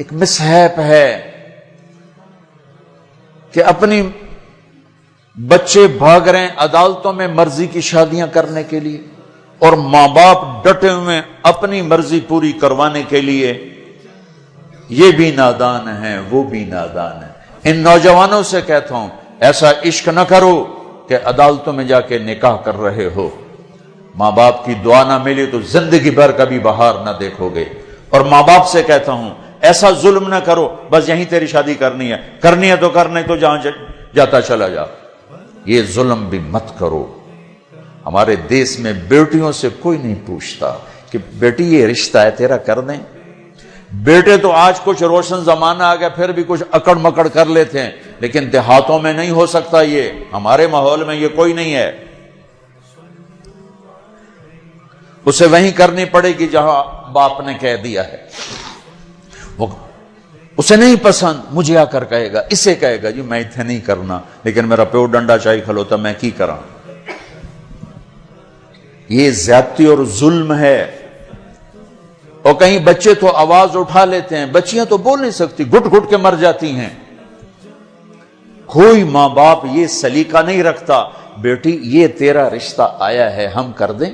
ایک مسہیپ ہے کہ اپنی بچے بھاگ رہے ہیں عدالتوں میں مرضی کی شادیاں کرنے کے لیے، اور ماں باپ ڈٹے ہوئے اپنی مرضی پوری کروانے کے لیے۔ یہ بھی نادان ہیں، وہ بھی نادان ہیں۔ ان نوجوانوں سے کہتا ہوں ایسا عشق نہ کرو کہ عدالتوں میں جا کے نکاح کر رہے ہو، ماں باپ کی دعا نہ ملی تو زندگی بھر کبھی بہار نہ دیکھو گے۔ اور ماں باپ سے کہتا ہوں ایسا ظلم نہ کرو بس یہیں تیری شادی کرنی ہے تو کرنے تو جہاں جاتا چلا جا، یہ ظلم بھی مت کرو۔ ہمارے دیس میں بیٹیوں سے کوئی نہیں پوچھتا کہ بیٹی یہ رشتہ ہے تیرا کر دیں۔ بیٹے تو آج کچھ روشن زمانہ آ گیا پھر بھی کچھ اکڑ مکڑ کر لیتے ہیں، لیکن دیہاتوں میں نہیں ہو سکتا، یہ ہمارے ماحول میں یہ کوئی نہیں ہے۔ اسے وہیں کرنی پڑے گی جہاں باپ نے کہہ دیا ہے۔ وہ اسے نہیں پسند، مجھے آ کر کہے گا، اسے کہے گا جی میں اتنے نہیں کرنا، لیکن میرا پیو ڈنڈا چاہی کھلوتا میں کی کراں۔ یہ زیادتی اور ظلم ہے۔ اور کہیں بچے تو آواز اٹھا لیتے ہیں، بچیاں تو بول نہیں سکتی، گھٹ گھٹ کے مر جاتی ہیں۔ کوئی ماں باپ یہ سلیقہ نہیں رکھتا بیٹی یہ تیرا رشتہ آیا ہے ہم کر دیں،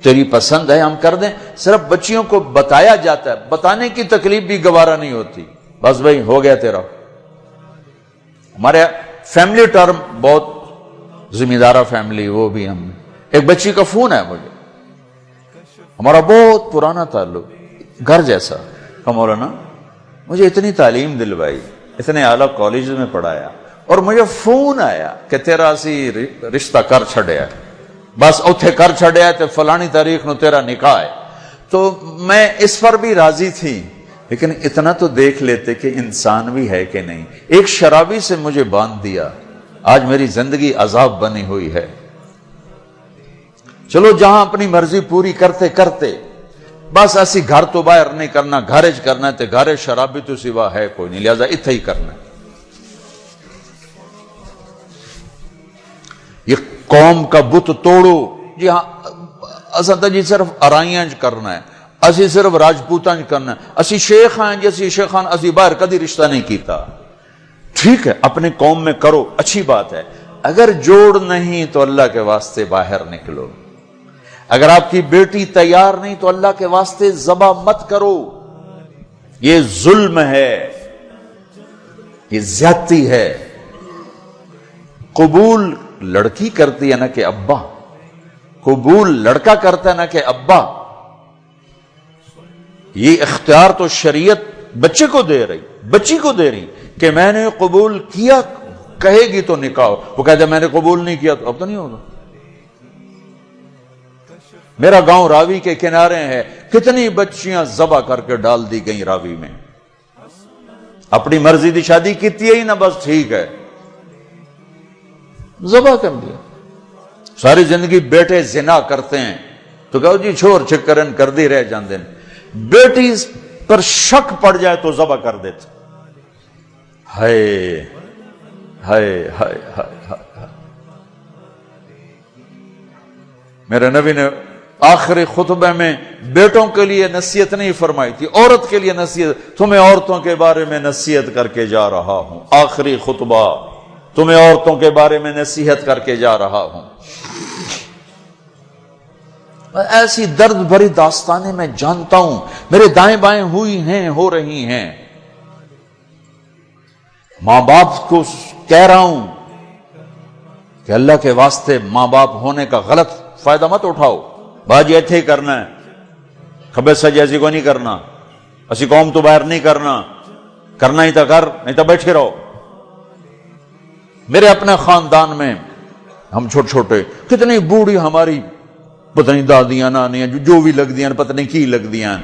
تیری پسند ہے ہم کر دیں۔ صرف بچیوں کو بتایا جاتا ہے، بتانے کی تکلیف بھی گوارا نہیں ہوتی، بس بھائی ہو گیا تیرا۔ ہمارے فیملی ٹرم بہت ذمہ دارہ فیملی، وہ بھی ہم ایک بچی کا فون ہے مجھے، ہمارا بہت پرانا تعلق، گھر جیسا، کہ مولانا مجھے اتنی تعلیم دلوائی، اتنے اعلیٰ کالج میں پڑھایا، اور مجھے فون آیا کہ تیرا اسی رشتہ کر چھڑیا، بس اتھے کر چھڑیا تے فلانی تاریخ نو تیرا نکاح ہے۔ تو میں اس پر بھی راضی تھی، لیکن اتنا تو دیکھ لیتے کہ انسان بھی ہے کہ نہیں۔ ایک شرابی سے مجھے باندھ دیا، آج میری زندگی عذاب بنی ہوئی ہے۔ چلو جہاں اپنی مرضی پوری کرتے کرتے بس ایسی گھر تو باہر نہیں کرنا، گھرج کرنا تے گھر شرابی تو سوا ہے کوئی نہیں، لہذا اتھے ہی کرنا۔ یہ قوم کا بت توڑو، جی ہاں اساں جی صرف ارائیاں کرنا ہے، اسی صرف راجپوتاں کرنا ہے، اسی شیخ ہیں جیسی شیخان اسی باہر کدی رشتہ نہیں کیتا۔ ٹھیک ہے اپنے قوم میں کرو، اچھی بات ہے، اگر جوڑ نہیں تو اللہ کے واسطے باہر نکلو۔ اگر آپ کی بیٹی تیار نہیں تو اللہ کے واسطے ذبح مت کرو، یہ ظلم ہے، یہ زیادتی ہے۔ قبول لڑکی کرتی ہے نہ کہ ابا، قبول لڑکا کرتا ہے نہ کہ ابا۔ یہ اختیار تو شریعت بچے کو دے رہی، بچی کو دے رہی کہ میں نے قبول کیا، کہے گی تو نکاح۔ وہ کہتے میں نے قبول نہیں کیا تو اب تو نہیں ہوگا۔ میرا گاؤں راوی کے کنارے ہے، کتنی بچیاں ذبح کر کے ڈال دی گئیں راوی میں، اپنی مرضی دی شادی کیتی ہے ہی نہ، بس ٹھیک ہے ذبح کر دیا۔ ساری زندگی بیٹے زنا کرتے ہیں تو کہو جی چھوڑ چکرن کر دی رہ جاندے ہیں، بیٹی پر شک پڑ جائے تو ذبح کر دیتے۔ ہائے ہائے ہائے ہائے۔ میرے نبی نے آخری خطبے میں بیٹوں کے لیے نصیحت نہیں فرمائی تھی، عورت کے لیے نصیحت، تمہیں عورتوں کے بارے میں نصیحت کر کے جا رہا ہوں، آخری خطبہ تمہیں عورتوں کے بارے میں نصیحت کر کے جا رہا ہوں۔ ایسی درد بھری داستانیں میں جانتا ہوں، میرے دائیں بائیں ہوئی ہیں، ہو رہی ہیں۔ ماں باپ کو کہہ رہا ہوں کہ اللہ کے واسطے ماں باپ ہونے کا غلط فائدہ مت اٹھاؤ، باجی ایتھے ہی کرنا ہے، کھبے سجے ایسی کو نہیں کرنا، اسی قوم تو باہر نہیں کرنا، کرنا ہی تو کر نہیں تو بیٹھے رہو۔ میرے اپنے خاندان میں ہم چھوٹے چھوٹے کتنی بوڑھی ہماری پتہ نہیں دادیاں نانیاں جو بھی لگ دیاں پتہ نہیں کی لگ دیاں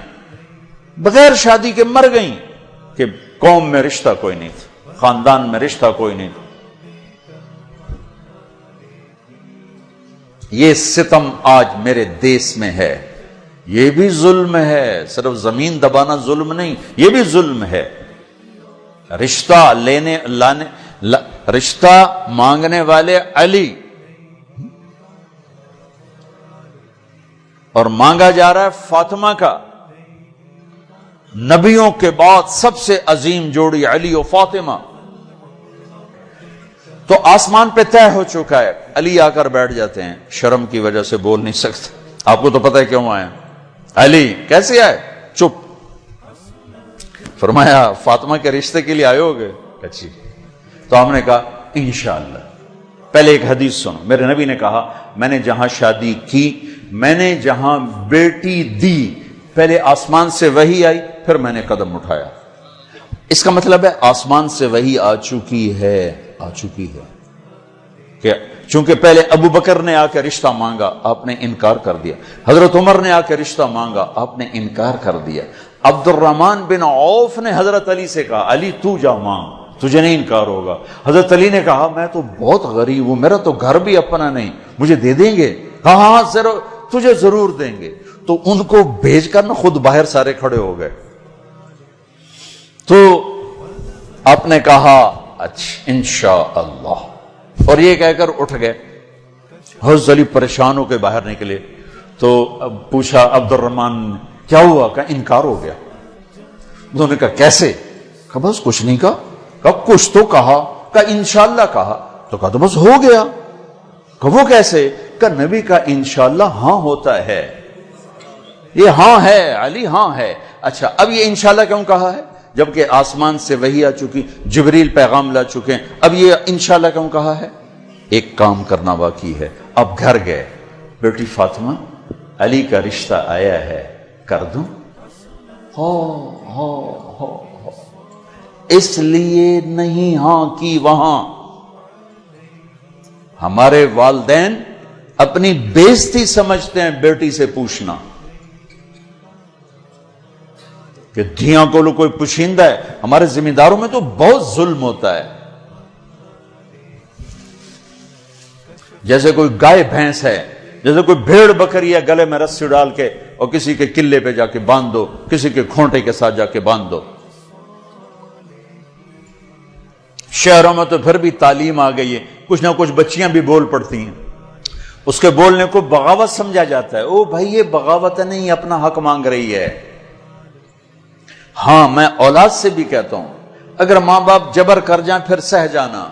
بغیر شادی کے مر گئیں کہ قوم میں رشتہ کوئی نہیں تھا، خاندان میں رشتہ کوئی نہیں تھا۔ یہ ستم آج میرے دیس میں ہے، یہ بھی ظلم ہے، صرف زمین دبانا ظلم نہیں، یہ بھی ظلم ہے۔ رشتہ لینے لانے رشتہ مانگنے والے علی اور مانگا جا رہا ہے فاطمہ کا، نبیوں کے بعد سب سے عظیم جوڑی علی و فاطمہ، تو آسمان پہ طے ہو چکا ہے. علی آ کر بیٹھ جاتے ہیں، شرم کی وجہ سے بول نہیں سکتے. آپ کو تو پتہ ہے کیوں آئے. علی کیسے آئے؟ چپ. فرمایا فاطمہ کے رشتے کے لیے آئے ہوگے؟ اچھی. تو ہم نے کہا انشاءاللہ. پہلے ایک حدیث سنو. میرے نبی نے کہا میں نے جہاں شادی کی، میں نے جہاں بیٹی دی، پہلے آسمان سے وحی آئی، پھر میں نے قدم اٹھایا. اس کا مطلب ہے آسمان سے وحی آ چکی ہے کہ چونکہ پہلے ابو بکر نے آ کے رشتہ مانگا، آپ نے انکار کر دیا. حضرت عمر نے آ کے رشتہ مانگا، آپ نے انکار کر دیا. عبد الرحمن بن عوف نے حضرت علی سے کہا علی تو جا مانگ، تجھے نہیں انکار ہوگا. حضرت علی نے کہا میں تو بہت غریب ہوں، میرا تو گھر بھی اپنا نہیں، مجھے دے دیں گے؟ ہاں ضرور، تجھے ضرور دیں گے. تو ان کو بھیج کر نا خود باہر سارے کھڑے ہو گئے. تو آپ نے کہا اچھا انشاءاللہ، اور یہ کہہ کر اٹھ گئے. حضرت علی پریشان ہو کے باہر نکلے. تو اب پوچھا عبد الرحمن کیا ہوا؟ کہ انکار ہو گیا. انہوں نے کہا کیسے؟ کہا بس کچھ نہیں کہا. کہا کچھ تو کہا. کہا انشاءاللہ کہا. تو کہا تو بس ہو گیا. کہا وہ کیسے؟ کہا نبی کا انشاءاللہ ہاں ہوتا ہے. یہ ہاں ہے علی، ہاں ہے. اچھا اب یہ انشاءاللہ کیوں کہا ہے جبکہ آسمان سے وحی آ چکی، جبریل پیغام لا چکے ہیں؟ اب یہ انشاءاللہ کیوں کہا ہے؟ ایک کام کرنا باقی ہے. اب گھر گئے، بیٹی فاطمہ علی کا رشتہ آیا ہے، کر دوں؟ ہو اس لیے نہیں ہاں کی وہاں. ہمارے والدین اپنی بےزتی سمجھتے ہیں بیٹی سے پوچھنا کہ دھیاں کو لو کوئی پوشیندہ ہے. ہمارے ذمہ داروں میں تو بہت ظلم ہوتا ہے. جیسے کوئی گائے بھینس ہے، جیسے کوئی بھیڑ بکری ہے، گلے میں رسی ڈال کے اور کسی کے قلعے پہ جا کے باندھ دو، کسی کے کھونٹے کے ساتھ جا کے باندھ دو. شہروں میں تو پھر بھی تعلیم آ گئی ہے، کچھ نہ کچھ بچیاں بھی بول پڑتی ہیں. اس کے بولنے کو بغاوت سمجھا جاتا ہے. او بھائی یہ بغاوت نہیں، اپنا حق مانگ رہی ہے. ہاں میں اولاد سے بھی کہتا ہوں اگر ماں باپ جبر کر جائیں پھر سہ جانا،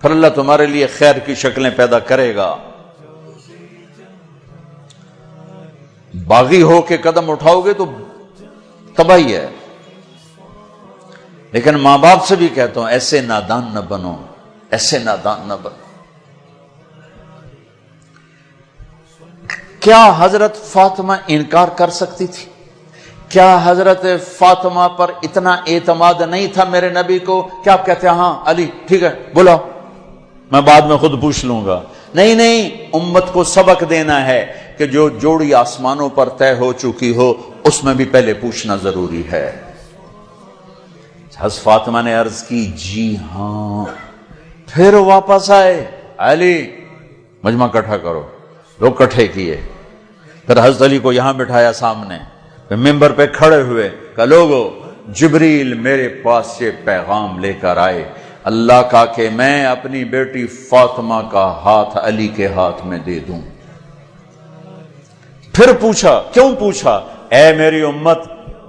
پھر اللہ تمہارے لیے خیر کی شکلیں پیدا کرے گا. باغی ہو کے قدم اٹھاؤ گے تو تباہی ہے. لیکن ماں باپ سے بھی کہتا ہوں ایسے نادان نہ بنو، ایسے نادان نہ بنو. کیا حضرت فاطمہ انکار کر سکتی تھی؟ کیا حضرت فاطمہ پر اتنا اعتماد نہیں تھا میرے نبی کو کہ آپ کہتے ہیں ہاں علی ٹھیک ہے بولا، میں بعد میں خود پوچھ لوں گا؟ نہیں، امت کو سبق دینا ہے کہ جو جوڑی آسمانوں پر طے ہو چکی ہو اس میں بھی پہلے پوچھنا ضروری ہے. حضرت فاطمہ نے عرض کی جی ہاں. پھر واپس آئے، علی مجمع کٹھا کرو. لوگ کٹھے کیے. پھر حضرت علی کو یہاں بٹھایا سامنے، ممبر پہ کھڑے ہوئے کہ لوگو جبریل میرے پاس یہ پیغام لے کر آئے اللہ کا کہ میں اپنی بیٹی فاطمہ کا ہاتھ علی کے ہاتھ میں دے دوں. پھر پوچھا، کیوں پوچھا؟ اے میری امت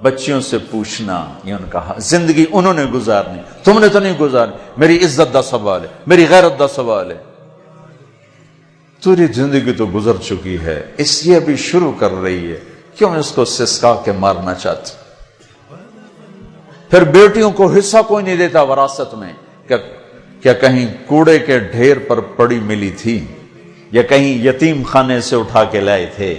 بچیوں سے پوچھنا. یہ ان کا زندگی انہوں نے گزارنی، تم نے تو نہیں گزارنی. میری عزت دا سوال ہے، میری غیرت دا سوال ہے. تیری زندگی تو گزر چکی ہے، اس لیے ابھی شروع کر رہی ہے، کیوں اس کو سسکا کے مارنا چاہتی؟ پھر بیٹیوں کو حصہ کوئی نہیں دیتا وراثت میں. کیا کہیں کوڑے کے ڈھیر پر پڑی ملی تھی یا کہیں یتیم خانے سے اٹھا کے لائے تھے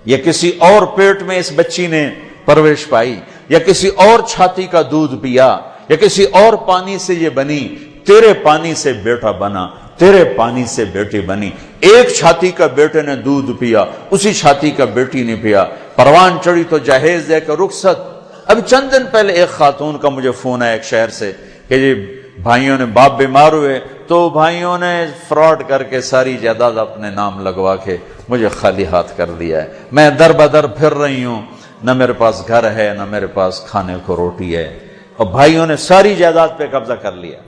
یا کسی اور پیٹ میں اس بچی نے پرورش پائی یا کسی اور چھاتی کا دودھ پیا یا کسی اور پانی سے یہ بنی؟ تیرے پانی سے بیٹا بنا، تیرے پانی سے بیٹی بنی. ایک چھاتی کا بیٹے نے دودھ پیا، اسی چھاتی کا بیٹی نے پیا. پروان چڑھی تو جہیز دے کر رخصت. اب چند دن پہلے ایک خاتون کا مجھے فون آیا ایک شہر سے کہ جی بھائیوں نے باپ بیمار ہوئے تو بھائیوں نے فراڈ کر کے ساری جائیداد اپنے نام لگوا کے مجھے خالی ہاتھ کر دیا ہے. میں در بدر پھر رہی ہوں، نہ میرے پاس گھر ہے نہ میرے پاس کھانے کو روٹی ہے، اور بھائیوں نے ساری جائیداد پہ قبضہ کر لیا.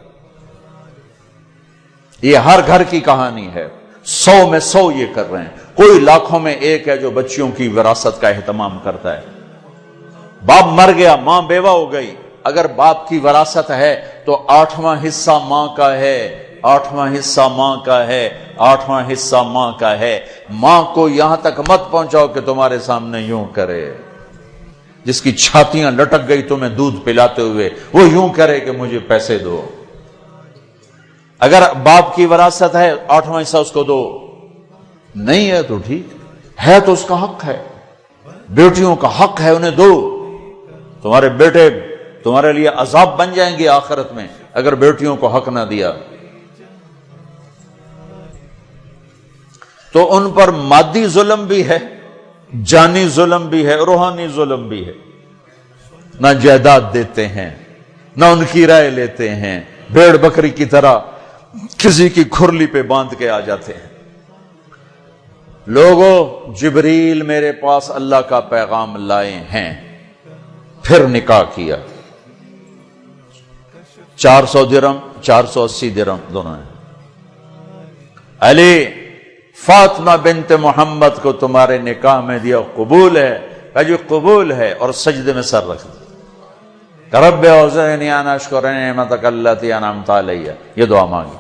یہ ہر گھر کی کہانی ہے. 100 میں 100 یہ کر رہے ہیں. کوئی لاکھوں میں ایک ہے جو بچیوں کی وراثت کا اہتمام کرتا ہے. باپ مر گیا، ماں بیوہ ہو گئی، اگر باپ کی وراثت ہے تو 8واں حصہ ماں کا ہے، 8واں حصہ ماں کا ہے، 8واں حصہ ماں کا ہے۔ ماں کو یہاں تک مت پہنچاؤ کہ تمہارے سامنے یوں کرے، جس کی چھاتیاں لٹک گئی تمہیں دودھ پلاتے ہوئے، وہ یوں کرے کہ مجھے پیسے دو۔ اگر باپ کی وراثت ہے 8واں حصہ اس کو دو، نہیں ہے تو ٹھیک ہے، تو اس کا حق ہے، بیٹیوں کا حق ہے، انہیں دو۔ تمہارے بیٹے تمہارے لیے عذاب بن جائیں گے آخرت میں اگر بیٹیوں کو حق نہ دیا۔ تو ان پر مادی ظلم بھی ہے، جانی ظلم بھی ہے، روحانی ظلم بھی ہے۔ نہ جائیداد دیتے ہیں، نہ ان کی رائے لیتے ہیں، بھیڑ بکری کی طرح کسی کی کھرلی پہ باندھ کے آ جاتے ہیں۔ لوگوں، جبریل میرے پاس اللہ کا پیغام لائے ہیں، پھر نکاح کیا، 400 درہم 480 درہم دونوں ہیں۔ علی فاطمہ بنت محمد کو تمہارے نکاح میں دیا، قبول ہے؟ کہا جی قبول ہے، اور سجدے میں سر رکھ دیا، رب اوزعنی ان اشکر نعمتک التی انعمت علی، یہ دعا مانگی۔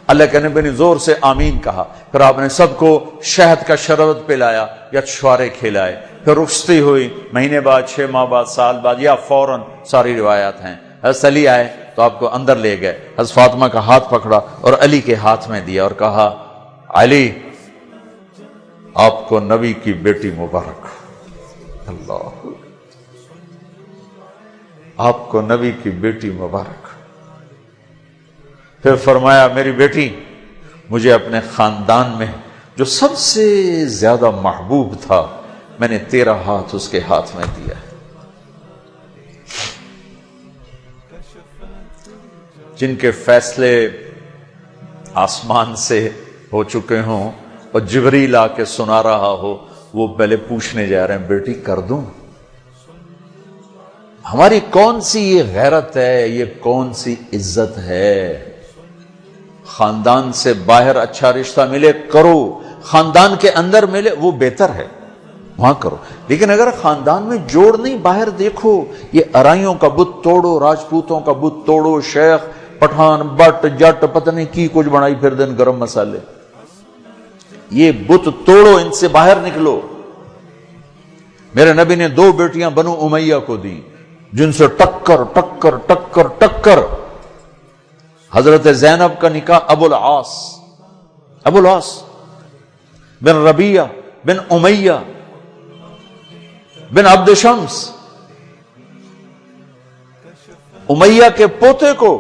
اللہ کے نبی نے زور سے آمین کہا، پھر آپ نے سب کو شہد کا شربت پلایا یا چھوارے کھلائے، پھر رخصتی ہوئی، مہینے بعد، 6 ماہ بعد، سال بعد، یا فوراً، ساری روایات ہیں۔ حضرت علی آئے تو آپ کو اندر لے گئے، حضرت فاطمہ کا ہاتھ پکڑا اور علی کے ہاتھ میں دیا اور کہا، علی آپ کو نبی کی بیٹی مبارک، اللہ، آپ کو نبی کی بیٹی مبارک۔ پھر فرمایا، میری بیٹی، مجھے اپنے خاندان میں جو سب سے زیادہ محبوب تھا، میں نے تیرا ہاتھ اس کے ہاتھ میں دیا ہے۔ جن کے فیصلے آسمان سے ہو چکے ہوں اور جبریل آ کے سنا رہا ہو، وہ پہلے پوچھنے جا رہے ہیں، بیٹی کر دوں؟ ہماری کون سی یہ غیرت ہے، یہ کون سی عزت ہے؟ خاندان سے باہر اچھا رشتہ ملے کرو، خاندان کے اندر ملے وہ بہتر ہے، وہاں کرو۔ لیکن اگر خاندان میں جوڑ نہیں، باہر دیکھو، یہ ارائیوں کا بت توڑو، راجپوتوں کا بت توڑو، شیخ پٹھان بٹ جٹ پتہ نہیں کی کچھ بنائی پھر دن گرم مسالے، یہ بت توڑو، ان سے باہر نکلو۔ میرے نبی نے 2 بیٹیاں بنو امیہ کو دی، جن سے ٹکر ٹکر ٹکر ٹکر۔ حضرت زینب کا نکاح ابو العاص بن ربیعہ بن امیہ بن عبد شمس، امیہ کے پوتے کو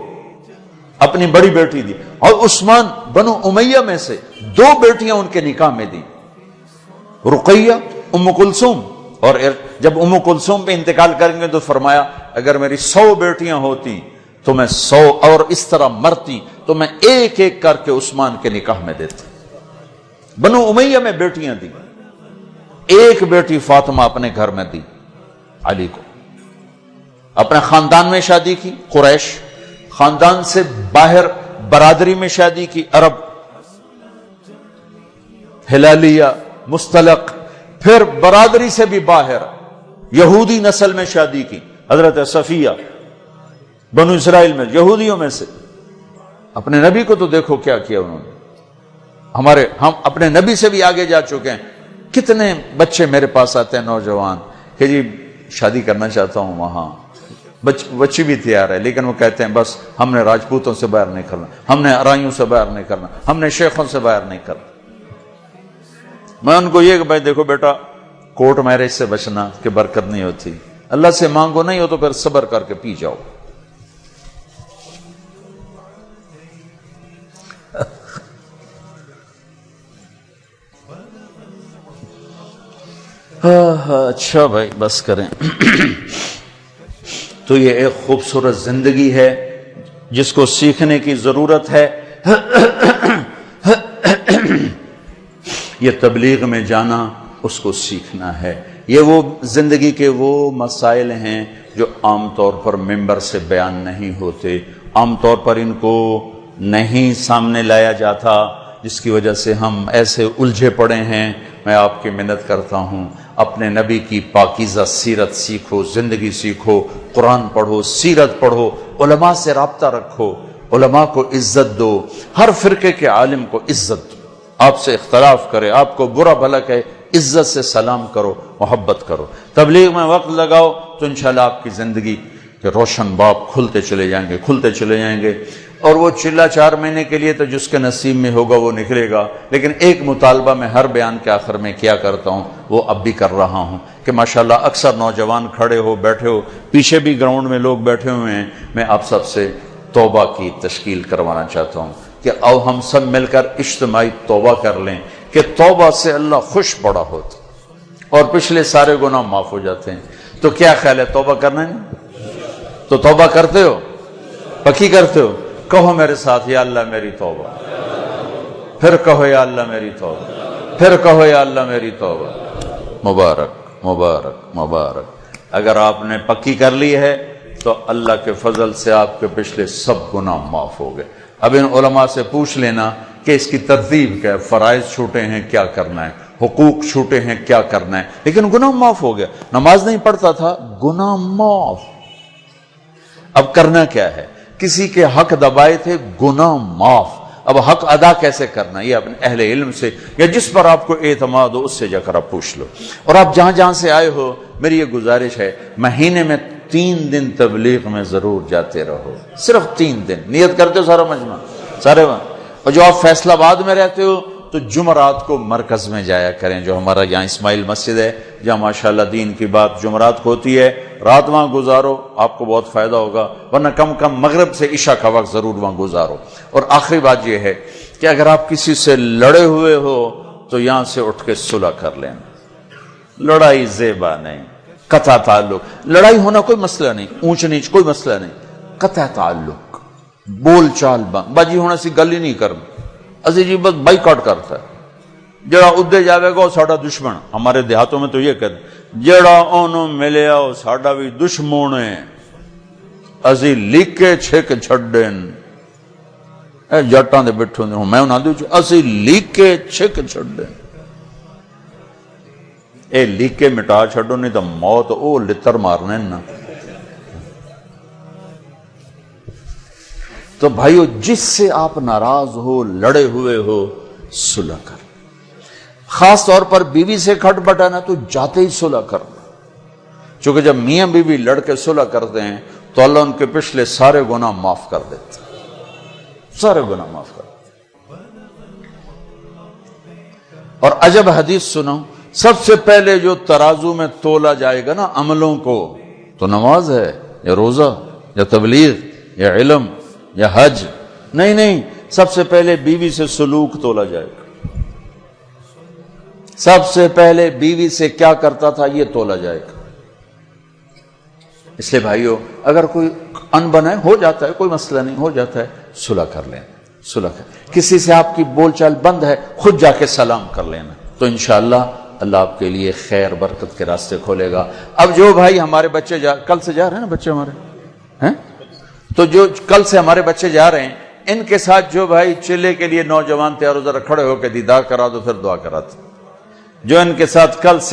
اپنی بڑی بیٹی دی، اور عثمان بنو امیہ میں سے 2 بیٹیاں ان کے نکاح میں دی، رقیہ ام کلثوم۔ اور جب ام کلثوم پہ انتقال کریں گے تو فرمایا، اگر میری 100 بیٹیاں ہوتی تو میں 100 اور اس طرح مرتی تو میں ایک ایک کر کے عثمان کے نکاح میں دیتا۔ بنو امیہ میں بیٹیاں دی، ایک بیٹی فاطمہ اپنے گھر میں دی علی کو، اپنے خاندان میں شادی کی قریش، خاندان سے باہر برادری میں شادی کی عرب، ہلالیہ، مستلق، پھر برادری سے بھی باہر یہودی نسل میں شادی کی، حضرت صفیہ بنو اسرائیل میں یہودیوں میں سے۔ اپنے نبی کو تو دیکھو کیا کیا انہوں نے، ہم اپنے نبی سے بھی آگے جا چکے ہیں۔ کتنے بچے میرے پاس آتے ہیں نوجوان کہ جی شادی کرنا چاہتا ہوں، وہاں بچی بھی تیار ہے، لیکن وہ کہتے ہیں بس ہم نے راجپوتوں سے باہر نہیں کرنا، ہم نے ارائیوں سے باہر نہیں کرنا، ہم نے شیخوں سے باہر نہیں کرنا۔ میں ان کو یہ کہ بھائی دیکھو بیٹا، کورٹ میرج سے بچنا کہ برکت نہیں ہوتی، اللہ سے مانگو، نہیں ہو تو پھر صبر کر کے پی جاؤ۔ اچھا بھائی بس کریں۔ تو یہ ایک خوبصورت زندگی ہے جس کو سیکھنے کی ضرورت ہے۔ یہ تبلیغ میں جانا، اس کو سیکھنا ہے۔ یہ وہ زندگی کے وہ مسائل ہیں جو عام طور پر ممبر سے بیان نہیں ہوتے، عام طور پر ان کو نہیں سامنے لایا جاتا، جس کی وجہ سے ہم ایسے الجھے پڑے ہیں۔ میں آپ کی منت کرتا ہوں اپنے نبی کی پاکیزہ سیرت سیکھو، زندگی سیکھو، قرآن پڑھو، سیرت پڑھو، علماء سے رابطہ رکھو، علماء کو عزت دو، ہر فرقے کے عالم کو عزت دو، آپ سے اختلاف کرے، آپ کو برا بھلا کہے، عزت سے سلام کرو، محبت کرو، تبلیغ میں وقت لگاؤ، تو انشاءاللہ آپ کی زندگی کے روشن باب کھلتے چلے جائیں گے، کھلتے چلے جائیں گے۔ اور وہ چلہ 4 مہینے کے لیے تو جس کے نصیب میں ہوگا وہ نکلے گا، لیکن ایک مطالبہ میں ہر بیان کے آخر میں کیا کرتا ہوں، وہ اب بھی کر رہا ہوں کہ ماشاءاللہ اکثر نوجوان کھڑے ہو بیٹھے ہو، پیچھے بھی گراؤنڈ میں لوگ بیٹھے ہوئے ہیں، میں آپ سب سے توبہ کی تشکیل کروانا چاہتا ہوں کہ آؤ ہم سب مل کر اجتماعی توبہ کر لیں کہ توبہ سے اللہ خوش بڑا ہوتا اور پچھلے سارے گناہ معاف ہو جاتے ہیں۔ تو کیا خیال ہے، توبہ کرنا ہے؟ تو توبہ کرتے ہو، پکی کرتے ہو؟ کہو میرے ساتھ، یا اللہ میری توبہ، پھر کہو یا اللہ میری توبہ، پھر کہو یا اللہ میری توبہ۔ مبارک مبارک مبارک۔ اگر آپ نے پکی کر لی ہے تو اللہ کے فضل سے آپ کے پچھلے سب گناہ معاف ہو گئے۔ اب ان علماء سے پوچھ لینا کہ اس کی ترتیب کیا ہے، فرائض چھوٹے ہیں کیا کرنا ہے، حقوق چھوٹے ہیں کیا کرنا ہے، لیکن گناہ معاف ہو گیا۔ نماز نہیں پڑھتا تھا، گناہ معاف۔ اب کرنا کیا ہے، کسی کے حق دبائے تھے، گناہ معاف۔ اب حق ادا کیسے کرنا، یہ اپنے اہل علم سے یا جس پر آپ کو اعتماد ہو اس سے جا کر آپ پوچھ لو۔ اور آپ جہاں جہاں سے آئے ہو، میری یہ گزارش ہے، مہینے میں 3 دن تبلیغ میں ضرور جاتے رہو، صرف 3 دن نیت کرتے ہو سارا مجمع سارے وہاں۔ اور جو آپ فیصل آباد میں رہتے ہو تو جمعرات کو مرکز میں جایا کریں، جو ہمارا یہاں اسماعیل مسجد ہے جہاں ماشاءاللہ دین کی بات جمعرات کو ہوتی ہے، رات وہاں گزارو، آپ کو بہت فائدہ ہوگا، ورنہ کم کم مغرب سے عشاء کا وقت ضرور وہاں گزارو۔ اور آخری بات یہ ہے کہ اگر آپ کسی سے لڑے ہوئے ہو تو یہاں سے اٹھ کے صلح کر لینا۔ لڑائی زیبا نہیں، قطع تعلق، لڑائی ہونا کوئی مسئلہ نہیں، اونچ نیچ کوئی مسئلہ نہیں، قطع تعلق، بول چال بند، باجی ہونا سی گل ہی نہیں کرنا، اسی جی بس بائی کاٹ کرتا ہے۔ جڑا ادھے جاوے گا وہ ساڈا دشمن، ہمارے دیہاتوں میں تو یہ کہتے ہیں جڑا اونوں ملیا وہ ساڈا بھی دشمن ہے، اسی لیکے چھک چھڈن، اے جٹاں دے بیٹھے ہوندے میں انہاں دے اسی لیکے چھک چھڈن، اے لیکے مٹا چھڈو نہیں تو موت او لتر مارنے نا۔ تو بھائیو جس سے آپ ناراض ہو، لڑے ہوئے ہو، صلح کر۔ خاص طور پر بیوی سے کھٹ بٹانا تو جاتے ہی صلح کرنا، چونکہ جب میاں بیوی لڑ کے صلح کرتے ہیں تو اللہ ان کے پچھلے سارے گناہ معاف کر دیتے، سارے گناہ معاف کر دیتے۔ اور عجب حدیث سنو، سب سے پہلے جو ترازو میں تولا جائے گا نا عملوں کو، تو نماز ہے یا روزہ یا تبلیغ یا علم یا حج؟ نہیں، سب سے پہلے بیوی سے سلوک تولا جائے گا، سب سے پہلے بیوی سے کیا کرتا تھا یہ تولا جائے گا۔ اس لیے بھائیو اگر کوئی انبن ہے، ہو جاتا ہے، کوئی مسئلہ نہیں، ہو جاتا ہے، صلح کر لیں، صلح کر۔ کسی سے آپ کی بول چال بند ہے، خود جا کے سلام کر لینا، تو انشاءاللہ اللہ آپ کے لیے خیر برکت کے راستے کھولے گا۔ اب جو بھائی ہمارے بچے کل سے جا رہے ہیں نا بچے ہمارے ہیں، تو جو کل سے ہمارے بچے جا رہے ہیں، ان کے ساتھ جو بھائی چلے کے لیے نوجوان تیار ہو ذرا کھڑے ہو کے دیدار کرا دو، پھر دعا کرا دو۔ جو ان کے ساتھ کل سے